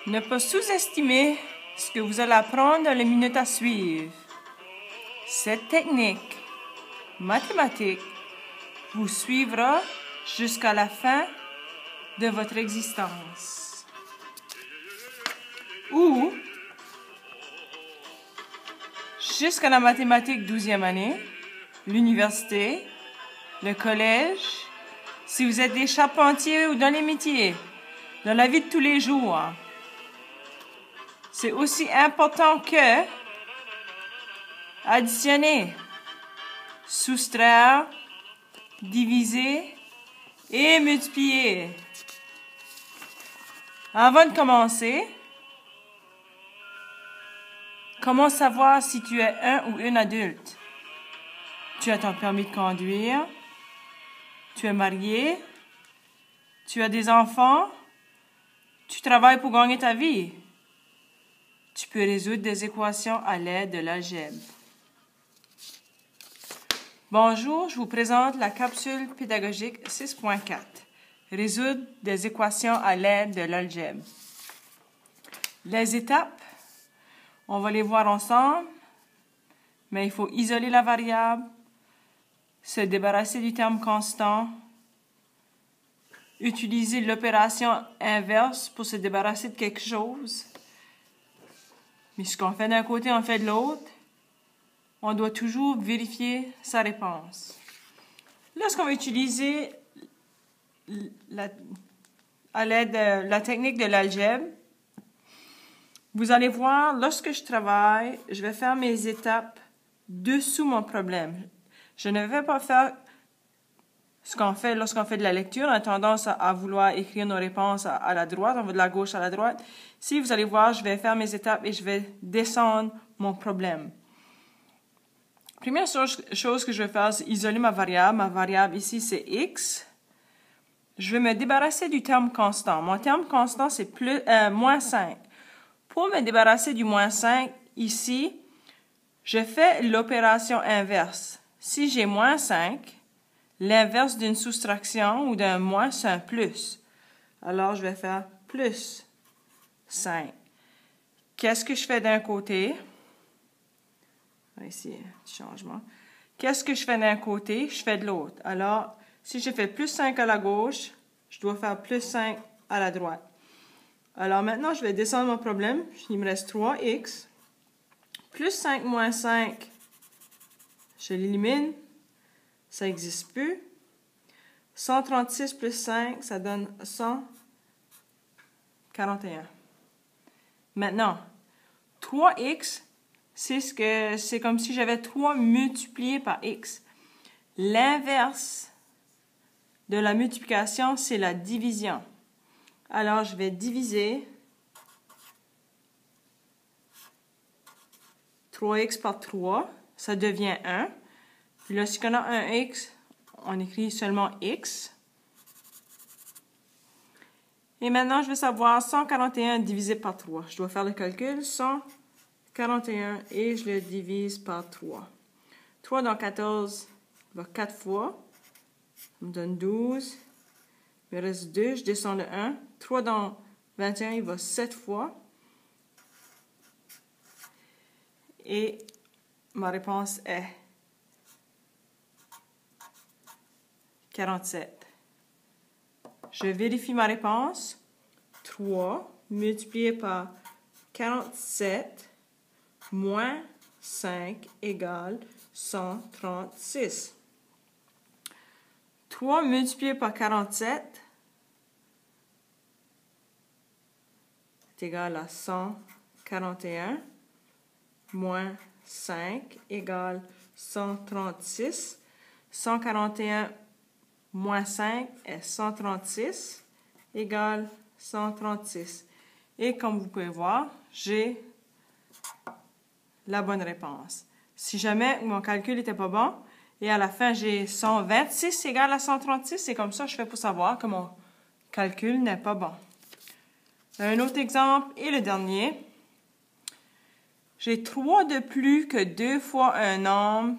Ne pas sous-estimer ce que vous allez apprendre dans les minutes à suivre. Cette technique mathématique vous suivra jusqu'à la fin de votre existence. Ou jusqu'à la mathématique 12e année, l'université, le collège, si vous êtes des charpentiers ou dans les métiers, dans la vie de tous les jours. C'est aussi important que additionner, soustraire, diviser et multiplier. Avant de commencer, comment savoir si tu es un ou une adulte? Tu as ton permis de conduire, tu es marié, tu as des enfants, tu travailles pour gagner ta vie. Tu peux résoudre des équations à l'aide de l'algèbre. Bonjour, je vous présente la capsule pédagogique 6.4. Résoudre des équations à l'aide de l'algèbre. Les étapes, on va les voir ensemble, mais il faut isoler la variable, se débarrasser du terme constant, utiliser l'opération inverse pour se débarrasser de quelque chose. Mais ce qu'on fait d'un côté, on fait de l'autre. On doit toujours vérifier sa réponse. Lorsqu'on va utiliser à l'aide de la technique de l'algèbre, vous allez voir, lorsque je travaille, je vais faire mes étapes dessous mon problème. Je ne vais pas faire ce qu'on fait lorsqu'on fait de la lecture. On a tendance à vouloir écrire nos réponses à la droite. On va de la gauche à la droite. Si vous allez voir, je vais faire mes étapes et je vais descendre mon problème. Première chose que je vais faire, c'est isoler ma variable. Ma variable ici, c'est x. Je vais me débarrasser du terme constant. Mon terme constant, c'est moins 5. Pour me débarrasser du moins 5, ici, je fais l'opération inverse. Si j'ai moins 5, l'inverse d'une soustraction ou d'un moins, c'est un plus. Alors, je vais faire plus 5. Qu'est-ce que je fais d'un côté? Ici, changement. Qu'est-ce que je fais d'un côté? Je fais de l'autre. Alors, si je fais plus 5 à la gauche, je dois faire plus 5 à la droite. Alors maintenant, je vais descendre mon problème. Il me reste 3x. Plus 5 moins 5, je l'élimine. Ça n'existe plus. 136 plus 5, ça donne 141. Maintenant, 3x, c'est comme si j'avais 3 multiplié par x. L'inverse de la multiplication, c'est la division. Alors, je vais diviser 3x par 3. Ça devient 1. Puis là, si on a un x, on écrit seulement x. Et maintenant, je vais savoir 141 divisé par 3. Je dois faire le calcul. 141 et je le divise par 3. 3 dans 14 va 4 fois. Ça me donne 12. Il me reste 2. Je descends le 1. 3 dans 21, il va 7 fois. Et ma réponse est 47. Je vérifie ma réponse. 3 multiplié par 47 moins 5 égale 136. 3 multiplié par 47 est égal à 141 moins 5 égale 136. 141 moins 5 est 136 égale 136. Et comme vous pouvez voir, j'ai la bonne réponse. Si jamais mon calcul n'était pas bon, et à la fin j'ai 126 égale à 136, c'est comme ça que je fais pour savoir que mon calcul n'est pas bon. Un autre exemple, et le dernier. J'ai 3 de plus que 2 fois un nombre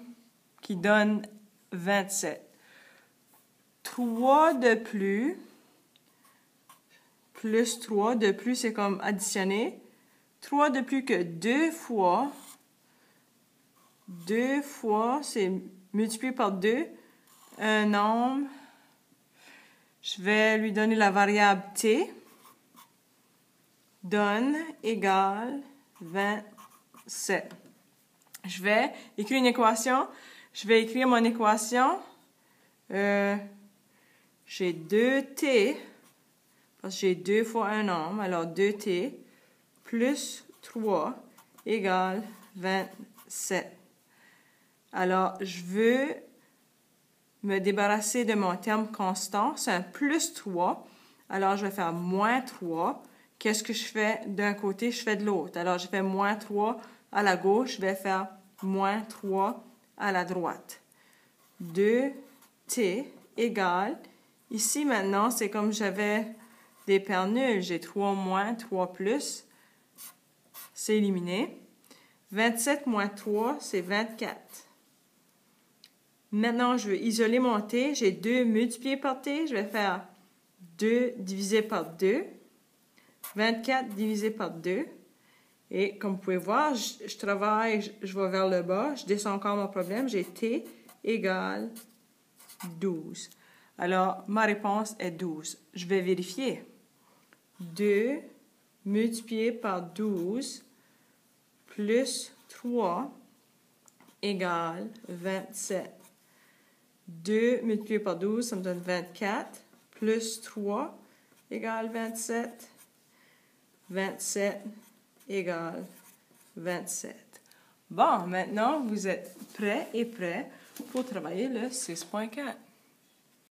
qui donne 27. 3 de plus plus 3. De plus, c'est comme additionner. 3 de plus que 2 fois. 2 fois, c'est multiplié par 2. Un nombre. Je vais lui donner la variable t. Donne égale 27. Je vais écrire une équation. Je vais écrire mon équation. J'ai 2t, parce que j'ai 2 fois un nombre, alors 2t plus 3 égale 27. Alors, je veux me débarrasser de mon terme constant. C'est un plus 3. Alors, je vais faire moins 3. Qu'est-ce que je fais d'un côté? Je fais de l'autre. Alors, je fais moins 3 à la gauche. Je vais faire moins 3 à la droite. 2t égale... Ici, maintenant, c'est comme j'avais des paires nulles. J'ai 3 moins, 3 plus. C'est éliminé. 27 moins 3, c'est 24. Maintenant, je veux isoler mon t. J'ai 2 multiplié par t. Je vais faire 2 divisé par 2. 24 divisé par 2. Et comme vous pouvez voir, je travaille, je vais vers le bas. Je descends encore mon problème. J'ai t égale 12. Alors, ma réponse est 12. Je vais vérifier. 2 multiplié par 12 plus 3 égale 27. 2 multiplié par 12, ça me donne 24. Plus 3 égale 27. 27 égale 27. Bon, maintenant, vous êtes prêts et prêts pour travailler le 6.4.